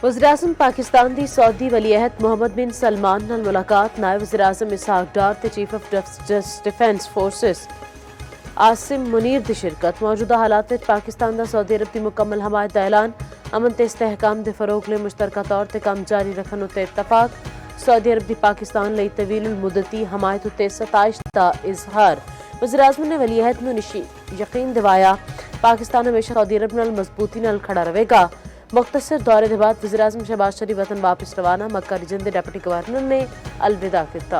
वज़ीर-ए-आज़म पाकिस्तान दी सऊदी वली-अहद मोहम्मद बिन सलमान नाल मुलाकात। नायब वज़ीर-ए-आज़म इसहाक डार ते chief of defence forces Asim Munir दी शिरकत। मौजूदा हालात विच पाकिस्तान दा सऊदी अरब दी मुकम्मल हमायत दा ऐलान। अमन ते इस्तेहकाम दे फरोग लई मुश्तरका तौर ते कम जारी रखन उत्ते इत्तफाक। सऊदी अरब दी पाकिस्तान लई तवील मुद्दती हमायत उत्ते सताइश दा इजहार। वज़ीर-ए-आज़म ने वली-अहद नूं यकीन दिवाया पाकिस्तान हमेशा सऊदी अरब नाल मजबूती नाल खड़ा रहेगा। मुख्तसर दौरे के बाद वज़ीर-ए-आज़म शहबाज शरीफ वतन वापस रवाना। मक्का रीजन के डिप्टी गवर्नर ने अलविदा किया।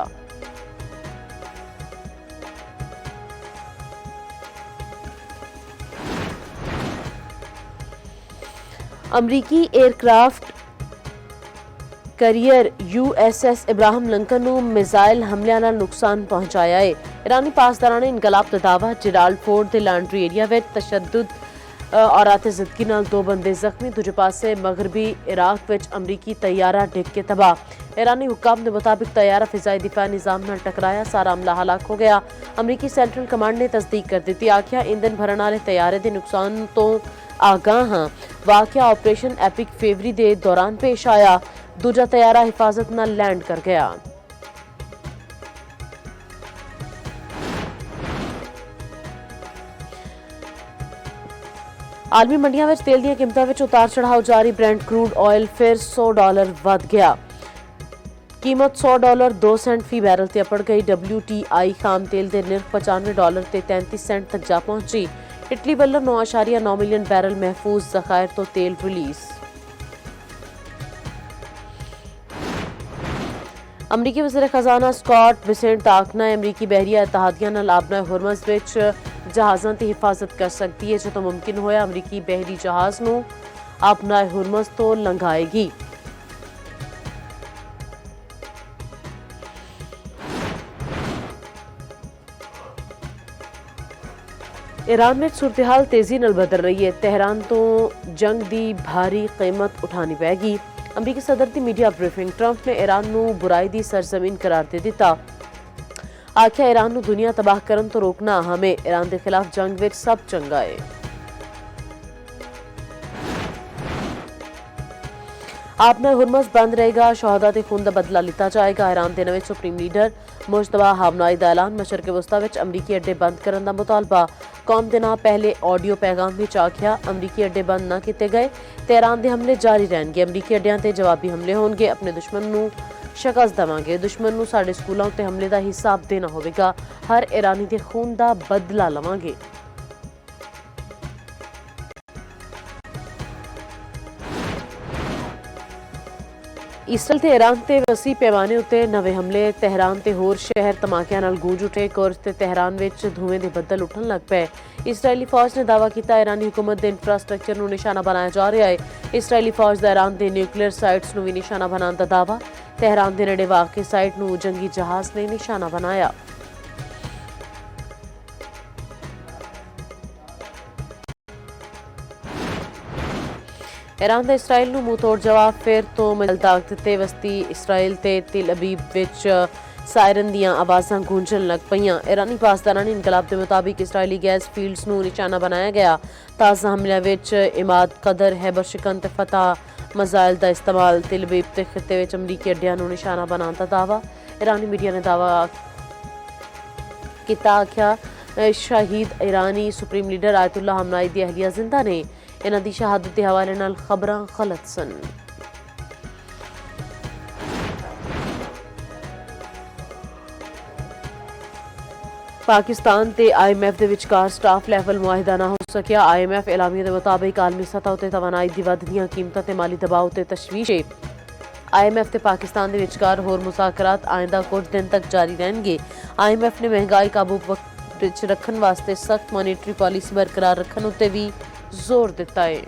अमरीकी aircraft carrier USS Ibrahim Lincoln नूं मिसाइल हमलिਆਂ ਨਾਲ नुकसान पहुंचाया है। ईरानी पासदाराना इनकलाब का दावा। जिराल्ड फोर्ड के लांड्री एरिया में तशद्दुद और आतिशदगी नाल 2 बंदे जख्मी। दूजे पासे मगरबी इराक विच अमरीकी तैयारा डिग के तबाह। ईरानी हुक्काम के मुताबिक तैयारा फिजाई दिफा निज़ाम नाल टकराया। सारा अमला हलाक हो गया। अमरीकी सेंट्रल कमांड ने तस्दीक कर दी। आख्या ईंधन भरन वाले तैयारे के नुकसान तो आगाह हाँ। वाकया ऑपरेशन एपिक फेवरी के दौरान पेश आया। दूजा तैयारा हिफाजत नाल लैंड कर गया। आलमी मंडियां विच तेल दी कीमतां विच उतार चढ़ाव जारी। ब्रेंट क्रूड ऑयल फिर $100 वध गया। कीमत $100 फी बैरल ते अपड़ गई। WTI खाम तेल के निर्ख $95 ते 33 सेंट तक जा पहुंची। इटली वालों 9.9 मिलियन बैरल महफूज जखायर तो तेल रिलीज। अमरीकी वज़ीर खजाना स्कॉट बेसेंट आखना है अमरीकी बहरिया इत्तेहादिया नाल आबना हुरमज़ विच जहाज़ां की हिफाजत कर सकती है। जो मुमकिन होया अमरीकी बहरी जहाज़ नूं आबना हुरमज़ तो लंघाएगी। ईरान में सूरत-ए-हाल तेजी नाल बदल रही है। तेहरान तो जंग की भारी कीमत उठानी पैगी। अमरीकी सदर की मीडिया ब्रीफिंग। ट्रंप ने ईरान नूं बुराई की सरजमीन करार दे दिता। आख्या ईरान नूं दुनिया तबाह करन तो रोकना अहम है। ईरान के खिलाफ जंग विच सब चंगा है। आपना हुरमज़ बंद रहेगा। शहादा ते खून का बदला लिता जाएगा। ईरान के नवे सुप्रीम लीडर मुश्तबा हमनाई का ऐलान। मशरक़े वस्ता विच अमरीकी अड्डे बंद करने का मुतालबा। कौम के नाम पहले ऑडियो पैगाम में आख्या अमरीकी अड्डे बंद न किए गए। तेहरान के हमले जारी रहेंगे। अमरीकी अड्डियां ते जवाबी हमले होंगे। अपने दुश्मन नूं शिकस्त देवांगे। दुश्मन नूं साडे स्कूलों उत्ते हमले का हिसाब देना होवेगा। हर ईरानी के खून का बदला लवांगे। इसराइल ते ईरान ते वसी पैमाने उत्ते नवे हमले। तेहरान ते होर शहर धमाकिਆਂ नाल गूंज उठे। कुर्ज ते तेहरान विच धुएं दे बदल उठन लग पे। इसराइली फौज ने दावा किया ईरानी हुकूमत के इंफ्रास्ट्रक्चर नूं निशाना बनाया जा रहा है। इसराइली फौज का ईरान के न्यूक्लीयर साइट्स नूं भी निशाना बनाने का दावा। तेहरान के नेड़े वाक़ साइट नूं जंगी जहाज ने निशाना बनाया। ईरान का इसराइल नूं मुंह तोड़ जवाब। फिर तो मिसाइल दाग दिते। वस्ती इसराइल ते तिल अबीब विच सायरन दियां आवाज़ां गूंजन लग पईयां। ईरानी पासदारानी इनकलाब के मुताबिक इसराइली गैस फील्ड्स नूं निशाना बनाया गया। ताज़ा हमलियां विच इमाद कदर हैबर शिकन ते फतह मिसाइल का इस्तेमाल। तिल अबीब ते खिते विच अमरीकी अड्डियां नूं निशाना बनाने का दावा। ईरानी मीडिया ने दावा किया। आख्या शहीद ईरानी सुप्रीम लीडर आयतुल्ला हमनाई दी अहलिया जिंदा ने। इन्हां दी शहादत के हवाले नाल खबरां गलत सन। पाकिस्तान ते IMF के विचकार स्टाफ लैवल मुआहिदा ना हो सकिया। IMF एलामिया के मुताबिक आलमी सतह उत्ते तवानाई दी वधदियां कीमतां ते माली दबाव उत्ते तशवीश है। IMF ते पाकिस्तान के विचकार होर मुज़ाकरात आइंदा कुछ दिन तक जारी रहेंगे। IMF ने महंगाई काबू विच रखन वास्ते सख्त मॉनेटरी पॉलिसी बरकरार रखन उत्ते भी जोर दिता है।